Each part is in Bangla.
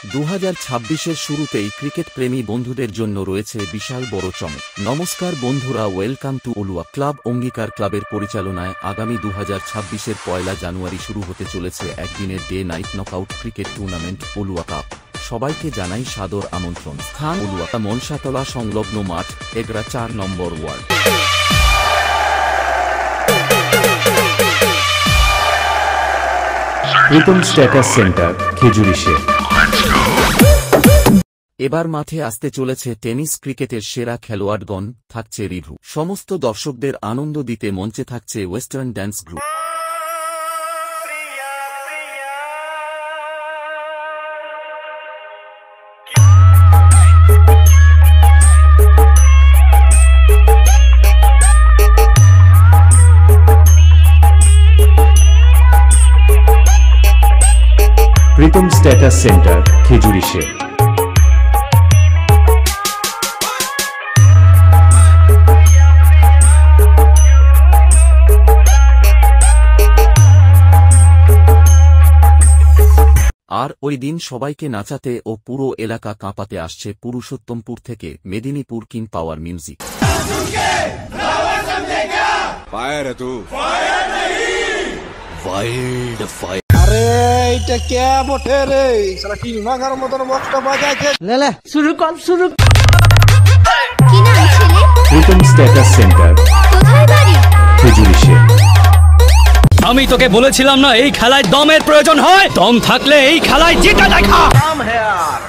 2026-এর শুরুতেই ক্রিকেট প্রেমী বন্ধুদের জন্য রয়েছে বিশাল বড় চমক। নমস্কার বন্ধুরা, ওয়েলকাম টু অলুয়া ক্লাব। অঙ্গীকার ক্লাবের পরিচালনায় আগামী 2026-এর 1 জানুয়ারি শুরু হতে চলেছে একদিনের day night knockout cricket tournament Alua cup. সবাইকে জানাই সাদর আমন্ত্রণ। স্থান অলুয়া মনসাতলা সংলগ্ন মাঠ, এগরা 4 নম্বর ওয়ার্ড। প্রীতম স্ট্যাটাস সেন্টার, খেজুরিশে। এবার মাঠে আসতে চলেছে টেনিস ক্রিকেটের সেরা খেলোয়াড়গণ, থাকছে রিভু। সমস্ত দর্শকদের আনন্দ দিতে মঞ্চে থাকছে western dance group. Pritam status centre, খেজুরিশে। আর ওই দিন সবাইকে নাচাতে ও পুরো এলাকা কাঁপাতে আসছে পুরুষোত্তমপুর থেকে মেদিনীপুর কিং পাওয়ার মিউজিক। আরে এটা কে বটে রে, সারা টিম ভাঙার মতন বক্সটা বাজাচ্ছে। লে শুরু কর, শুরু। কি নাম ছেলে? প্রীতম স্ট্যাটাস সেন্টার, কোথায় বাড়ি? খেজুরিশে। আমি তোকে বলেছিলাম না এই খেলায় দমের প্রয়োজন হয়, দম থাকলে এই খেলায় জিতে দেখা।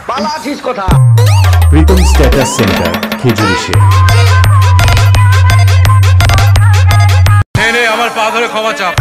পালাছিস কথা। প্রীতম স্ট্যাটাস সেন্টার, খেজুরিশে। আমার পা ধরে ক্ষমা চাপ।